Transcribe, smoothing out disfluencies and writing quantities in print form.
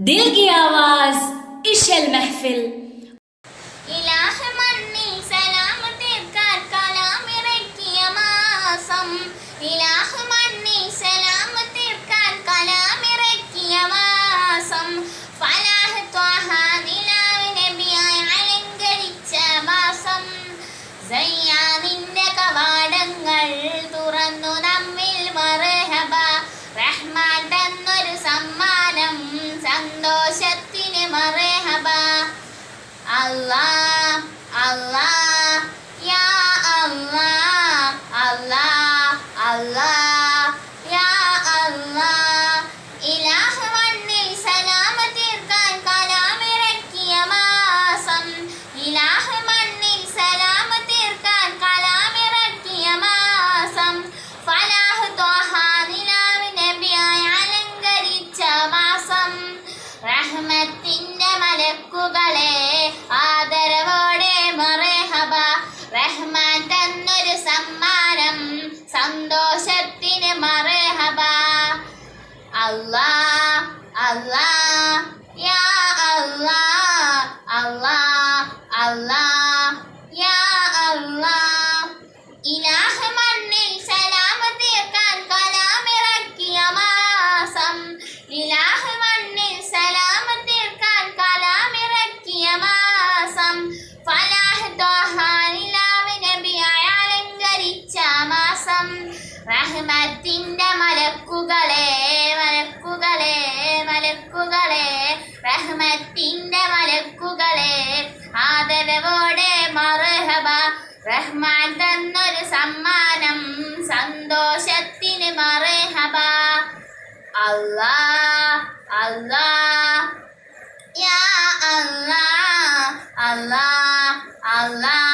दिल की आवाज इशल महफिल। ഇലാഹ് മണ്ണിൽ സലാം തീർക്കാൻ കലാമിറക്കിയ മാസം. ഇലാഹ് മണ്ണിൽ സലാം തീർക്കാൻ കലാമിറക്കിയ മാസം. ഫലാഹ് ത്വാഹ നിലാവ് നബിയായി അലങ്കരിച്ച മാസം. സയ്യാദിന്റെ കവാടങ്ങൾ തുറന്നു നമ്മിൽ മർഹബ. റഹ്മാൻ തന്നൊരു സമ്മാനം സന്തോഷത്തിന് മർഹബ. Allah, Allah, Ya Allah, Allah, Allah, Ya Allah. ഇലാഹ് മണ്ണിൽ സലാം തീർക്കാൻ കലാമിറക്കിയ മാസം. ഇലാഹ് മണ്ണിൽ സലാം തീർക്കാൻ കലാമിറക്കിയ മാസം. ഫലാഹ് ത്വാഹ നിലാവ് നബിയായി അലങ്കരിച്ച മാസം. റഹ്മത്തിന്റെ മലക്കുകളെ ആദരവോടെ മർഹബ. റഹ്മാൻ തന്നൊരു സമ്മാനം സന്തോഷത്തിന് മർഹബ. അല്ലാഹ് അല്ലാഹ് യാ അല്ലാഹ് അല്ലാഹ് അല്ലാഹ് യാ അല്ലാഹ്. ഇലാഹ് മണ്ണിൽ സലാം തീർക്കാൻ കലാമിറക്കിയ മാസം. ഇലാഹ് മണ്ണിൽ സലാം തീർക്കാൻ കലാമിറക്കിയ മാസം. ഫലാഹ് ത്വാഹ നിലാവ് നബിയായി അലങ്കരിച്ച മാസം. റഹ്മത്തിന്റെ മലക്കുകളെ മലക്കുകളെ മലക്കുകളെ റഹ്മത്തിന്റെ മലക്കുകളെ ആദരവോടെ മർഹബ. റഹ്മാൻ തന്നൊരു സമ്മാനം സന്തോഷത്തിന് മർഹബ. Allah, Allah, Ya Allah, Allah, Allah.